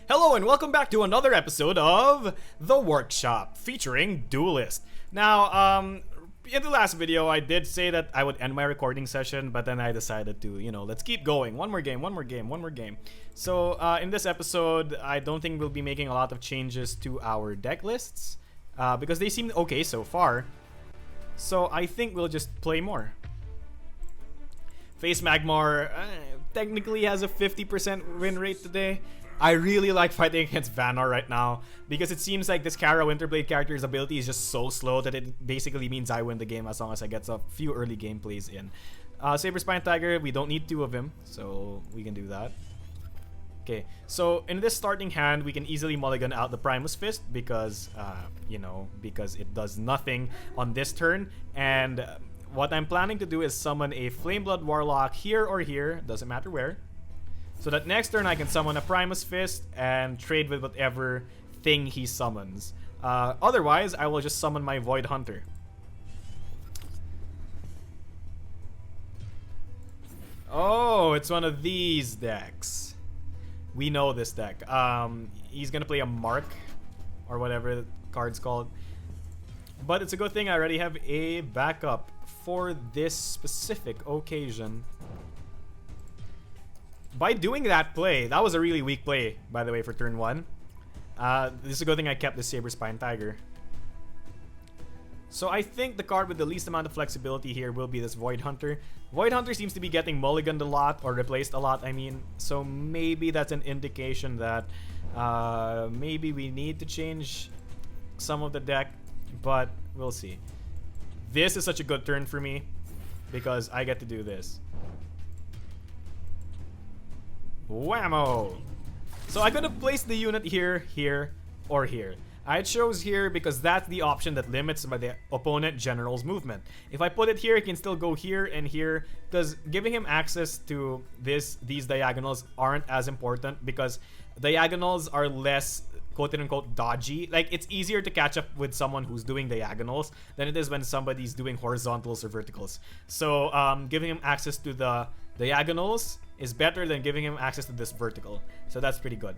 Hello and welcome back to another episode of The Workshop featuring Duelyst. Now, in the last video, I did say that I would end my recording session, but then I decided to, let's keep going. One more game. So, in this episode, I don't think we'll be making a lot of changes to our deck lists, because they seem okay so far. So, I think we'll just play more. Face Magmar technically has a 50% win rate today. I really like fighting against Vanar right now because it seems like this Kara Winterblade character's ability is just so slow that it basically means I win the game as long as I get a few early gameplays in. Saber Spine Tiger, we don't need two of him, so we can do that. Okay, so in this starting hand, we can easily mulligan out the Primus Fist because, because it does nothing on this turn. And what I'm planning to do is summon a Flameblood Warlock here or here, doesn't matter where. So that next turn I can summon a Primus Fist and trade with whatever thing he summons. Otherwise, I will just summon my Void Hunter. Oh, it's one of these decks. We know this deck. He's gonna play a Mark, or whatever the card's called. But it's a good thing I already have a backup for this specific occasion. By doing that play, that was a really weak play, by the way, for turn 1. This is a good thing I kept the Saber Spine Tiger. So I think the card with the least amount of flexibility here will be this Void Hunter. Void Hunter seems to be getting mulliganed a lot, or replaced a lot, I mean. So maybe that's an indication that maybe we need to change some of the deck, but we'll see. This is such a good turn for me because I get to do this. Whammo! So I could have placed the unit here, here, or here. I chose here because that's the option that limits the opponent general's movement. If I put it here, he can still go here and here, because giving him access to these diagonals aren't as important because diagonals are less quote-unquote dodgy. Like, it's easier to catch up with someone who's doing diagonals than it is when somebody's doing horizontals or verticals. So giving him access to the diagonals is better than giving him access to this vertical. So that's pretty good.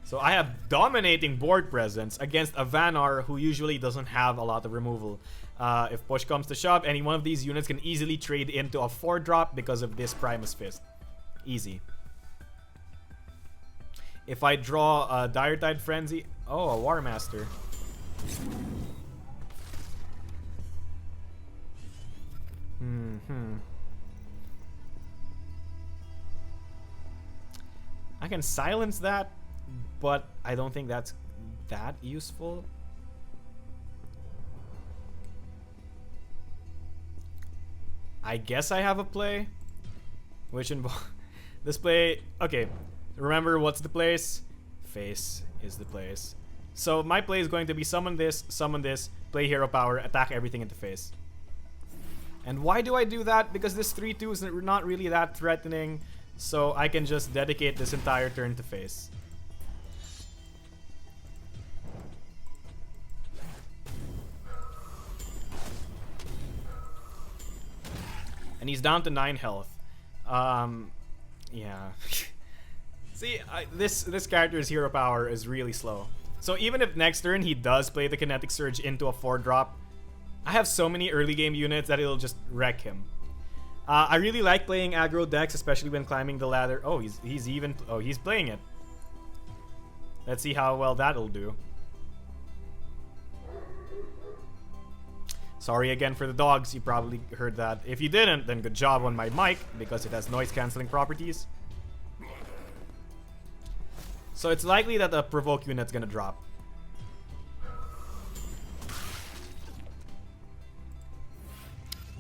So I have dominating board presence against a Vanar who usually doesn't have a lot of removal. If push comes to shove, any one of these units can easily trade into a 4-drop because of this Primus Fist. Easy. If I draw a Dire Tide Frenzy... Oh, a War Master. I can silence that, but I don't think that's that useful. I guess I have a play, which involves this play. Okay, remember what's the place? Face is the place. So my play is going to be summon this, play hero power, attack everything into face. And why do I do that? Because this 3/2 is not really that threatening. So I can just dedicate this entire turn to face. And he's down to 9 health. Yeah. See, this character's hero power is really slow. So even if next turn he does play the Kinetic Surge into a 4-drop, I have so many early game units that it'll just wreck him. I really like playing aggro decks, especially when climbing the ladder. Oh, he's playing it. Let's see how well that'll do. Sorry again for the dogs, you probably heard that. If you didn't, then good job on my mic, because it has noise cancelling properties. So it's likely that the provoke unit's gonna drop.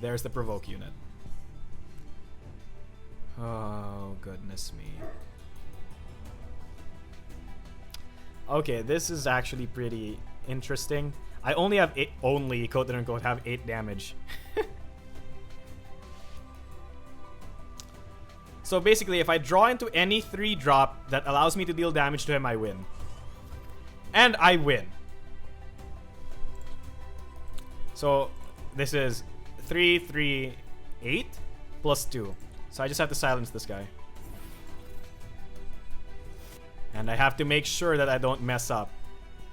There's the provoke unit. Oh, goodness me. Okay, this is actually pretty interesting. I only have quote-unquote, have 8 damage. So basically, if I draw into any 3-drop that allows me to deal damage to him, I win. And I win. So this is 3, 3, 8 plus 2. So I just have to silence this guy. And I have to make sure that I don't mess up.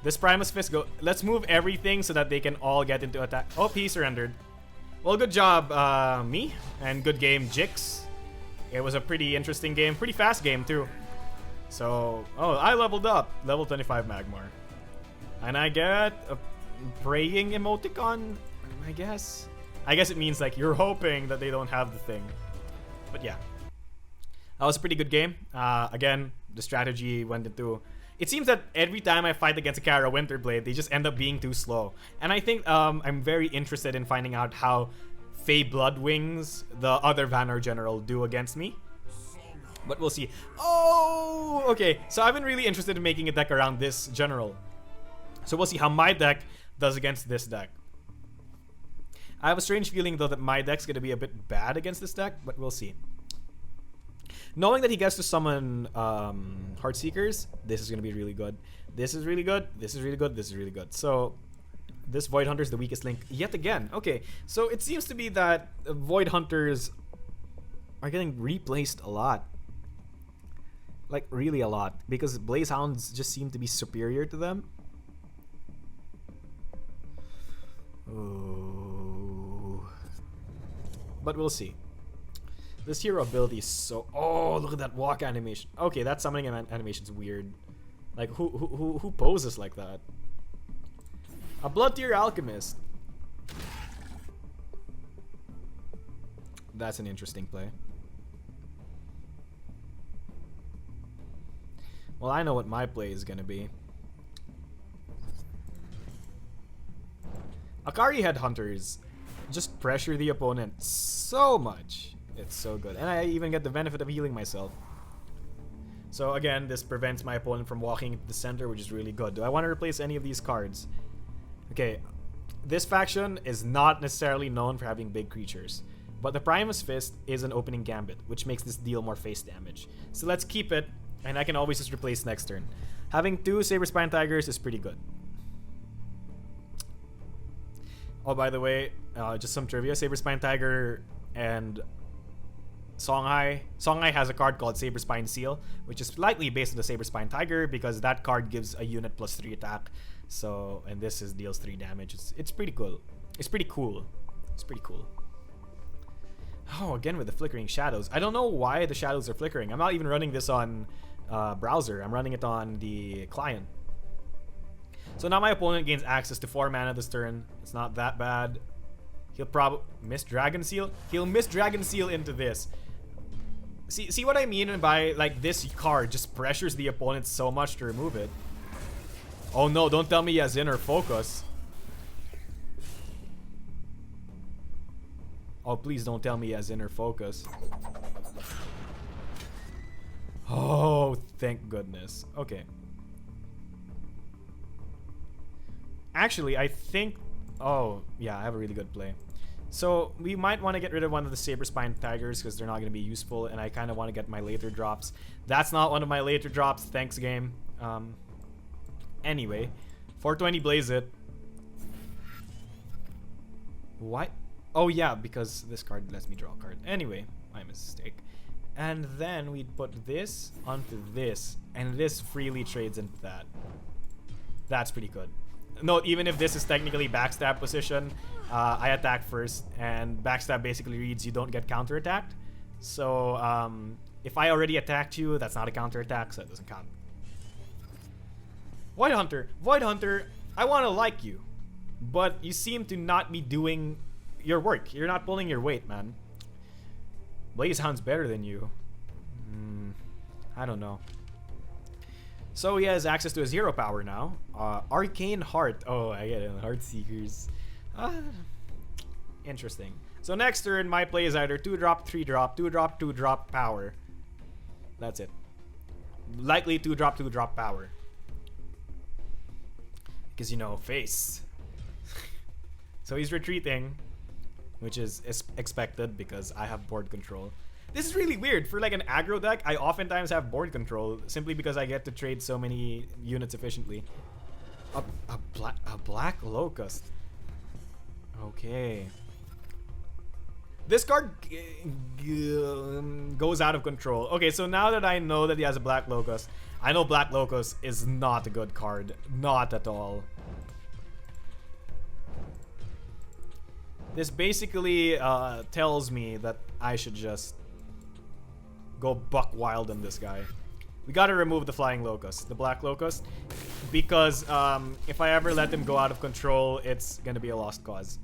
This Primus Fist go. Let's move everything so that they can all get into attack. Oh, he surrendered. Well, good job, me. And good game, Jix. It was a pretty interesting game. Pretty fast game, too. So, oh, I leveled up. Level 25 Magmar. And I get a praying emoticon, I guess. I guess it means, like, you're hoping that they don't have the thing. But yeah. That was a pretty good game. Again, the strategy went into... It seems that every time I fight against a Kara Winterblade, they just end up being too slow. And I think I'm very interested in finding out how Fey Bloodwings, the other Vanor General, do against me. But we'll see. Oh! Okay, so I've been really interested in making a deck around this General. So we'll see how my deck does against this deck. I have a strange feeling, though, that my deck's going to be a bit bad against this deck, but we'll see. Knowing that he gets to summon Heartseekers, this is going to be really good. This is really good. This is really good. This is really good. So, this Void Hunter is the weakest link yet again. Okay, so it seems to be that Void Hunters are getting replaced a lot. Like, really a lot. Because Blaze Hounds just seem to be superior to them. Ooh. But we'll see. This hero ability is so... Oh, look at that walk animation. Okay, that summoning animation is weird. Like, who poses like that? A Blood Tier Alchemist. That's an interesting play. Well, I know what my play is gonna be. Akari Headhunters just pressure the opponent so much. It's so good. And I even get the benefit of healing myself. So again, this prevents my opponent from walking into the center, which is really good. Do I want to replace any of these cards? Okay, this faction is not necessarily known for having big creatures. But the Primus Fist is an opening gambit, which makes this deal more face damage. So let's keep it, and I can always just replace next turn. Having 2 Saber Spine Tigers is pretty good. Oh, by the way, just some trivia. Saber Spine Tiger and Songhai has a card called Saber Spine Seal, which is slightly based on the Saber Spine Tiger because that card gives a unit plus 3 attack. So, and this deals 3 damage. It's pretty cool. It's pretty cool. It's pretty cool. Oh, again with the flickering shadows. I don't know why the shadows are flickering. I'm not even running this on browser. I'm running it on the client. So now my opponent gains access to 4 mana this turn. It's not that bad. He'll probably miss Dragon Seal. He'll miss Dragon Seal into this. See what I mean by, like, this card just pressures the opponent so much to remove it. Oh no, don't tell me he has Inner Focus. Oh, please don't tell me he has Inner Focus. Oh, thank goodness. Okay. Actually, I think... Oh, yeah, I have a really good play. So, we might want to get rid of one of the Saber Spine Tigers because they're not going to be useful, and I kind of want to get my later drops. That's not one of my later drops. Thanks, game. Anyway, 420 Blaze it. What? Oh, yeah, because this card lets me draw a card. Anyway, my mistake. And then we'd put this onto this, and this freely trades into that. That's pretty good. Note, even if this is technically backstab position, I attack first, and backstab basically reads you don't get counterattacked. So, if I already attacked you, that's not a counterattack, so it doesn't count. Void Hunter, I want to like you, but you seem to not be doing your work. You're not pulling your weight, man. Blaze Hound's better than you. I don't know. So he has access to his hero power now. Arcane Heart. Oh, I get it. Heartseekers. Interesting. So next turn, my play is either 2-drop, 3-drop, 2-drop, 2-drop power. That's it. Likely 2-drop, 2-drop power. Because, you know, face. So he's retreating, which is expected because I have board control. This is really weird. For like an aggro deck, I oftentimes have board control simply because I get to trade so many units efficiently. A black locust. Okay. This card goes out of control. Okay, so now that I know that he has a Black Locust, I know Black Locust is not a good card. Not at all. This basically tells me that I should just go buck wild on this guy. We gotta remove the Flying Locust, the Black Locust, because if I ever let him go out of control, it's gonna be a lost cause.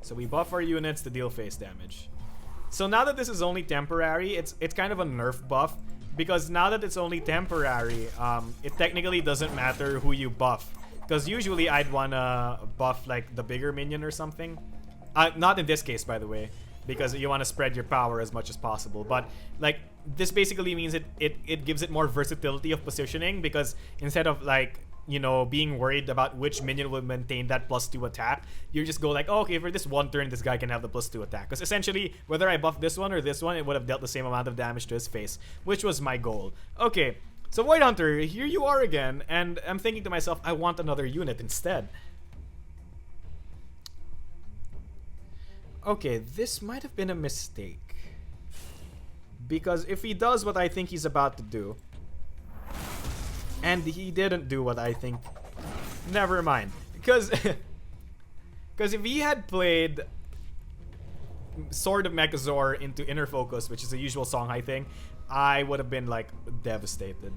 So we buff our units to deal face damage. So now that this is only temporary, it's kind of a nerf buff, because now that it's only temporary, it technically doesn't matter who you buff. Because usually I'd wanna buff like the bigger minion or something. Not in this case, by the way, because you want to spread your power as much as possible. But like this basically means it gives it more versatility of positioning, because instead of like, you know, being worried about which minion will maintain that +2 attack, you just go like, oh, okay, for this one turn this guy can have the +2 attack, because essentially whether I buff this one or this one, it would have dealt the same amount of damage to his face, which was my goal. Okay, so Void Hunter, here you are again, and I'm thinking to myself, I want another unit instead. Okay, this might have been a mistake, because if he does what I think he's about to do, and he didn't do what I think, never mind. Because if he had played Sword of Megazord into Inner Focus, which is a usual Songhai thing, I would have been like devastated.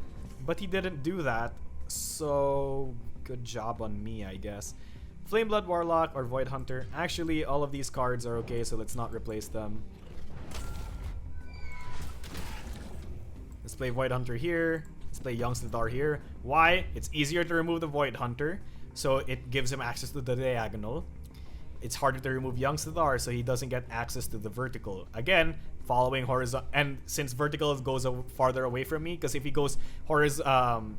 But he didn't do that, so good job on me, I guess. Flame Blood Warlock or Void Hunter. Actually, all of these cards are okay, so let's not replace them. Let's play Void Hunter here. Let's play Young Slithar here. Why? It's easier to remove the Void Hunter, so it gives him access to the diagonal. It's harder to remove Young Slithar, so he doesn't get access to the vertical. Again, following horizontal, and since vertical goes farther away from me, because if he goes horizontal,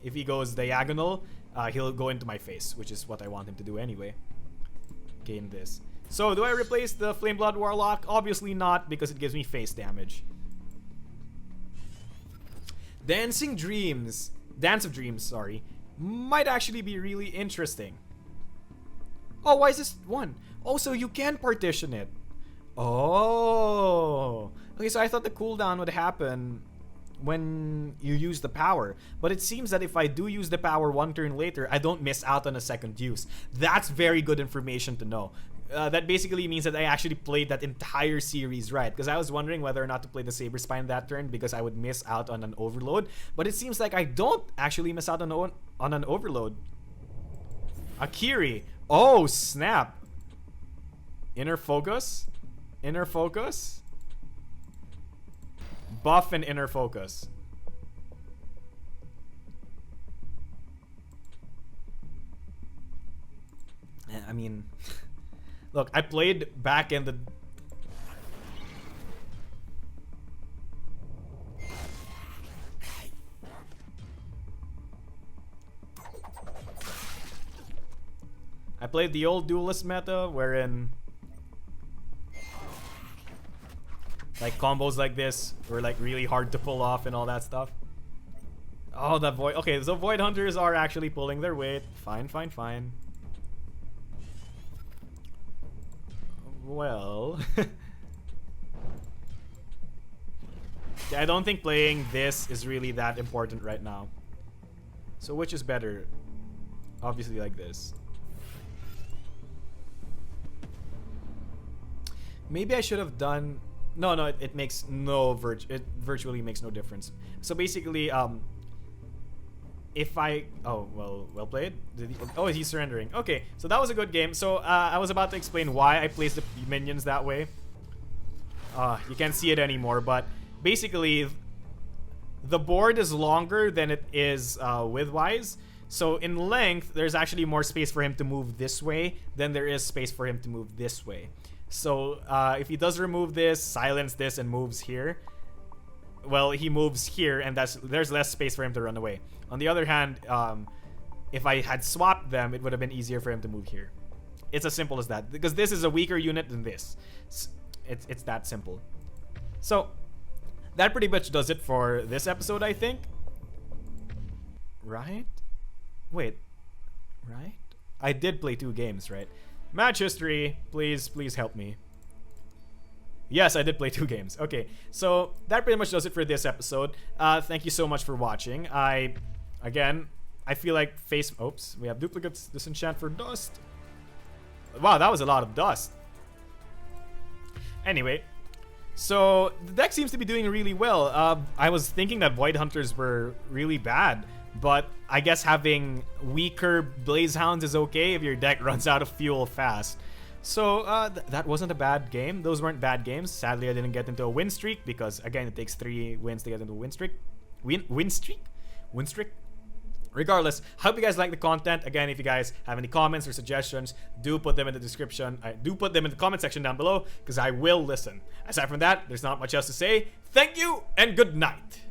if he goes diagonal, he'll go into my face, which is what I want him to do anyway. Gain this. So, do I replace the Flame Blood Warlock? Obviously not, because it gives me face damage. Dance of Dreams, sorry, might actually be really interesting. Oh, why is this one? Oh, so you can partition it. Oh. Okay, so I thought the cooldown would happen when you use the power. But it seems that if I do use the power one turn later, I don't miss out on a second use. That's very good information to know. That basically means that I actually played that entire series right, because I was wondering whether or not to play the Saber Spine that turn because I would miss out on an overload. But it seems like I don't actually miss out on an overload. Akiri. Oh, snap. Inner Focus. Inner Focus. Buff and Inner Focus. I mean, look, I played back in the... I played the old Duelyst meta, wherein like combos like this were like really hard to pull off and all that stuff. Oh, that Void... Okay, so Void Hunters are actually pulling their weight. Fine, fine, fine. Well... yeah, I don't think playing this is really that important right now. So which is better? Obviously like this. Maybe I should have done... No, it makes no... It virtually makes no difference. So basically, if I... Oh, well played. Oh, he's surrendering. Okay, so that was a good game. So I was about to explain why I placed the minions that way. You can't see it anymore, but basically, the board is longer than it is width-wise. So in length, there's actually more space for him to move this way than there is space for him to move this way. So if he does remove this, silence this, and moves here, well, he moves here, and there's less space for him to run away. On the other hand, if I had swapped them, it would have been easier for him to move here. It's as simple as that, because this is a weaker unit than this. It's that simple. So that pretty much does it for this episode, I think. Right? Wait. Right? I did play 2 games, right? Match history, please help me. Yes, I did play 2 games. Okay, so that pretty much does it for this episode. Thank you so much for watching. Again, I feel like oops, we have duplicates, disenchant for dust. Wow, that was a lot of dust. Anyway, so the deck seems to be doing really well. I was thinking that Void Hunters were really bad, but I guess having weaker Blaze Hounds is okay if your deck runs out of fuel fast. So that wasn't a bad game. Those weren't bad games. Sadly, I didn't get into a win streak because, again, it takes 3 wins to get into a win streak. Win streak? Regardless, hope you guys like the content. Again, if you guys have any comments or suggestions, do put them in the description. Do put them in the comment section down below because I will listen. Aside from that, there's not much else to say. Thank you and good night.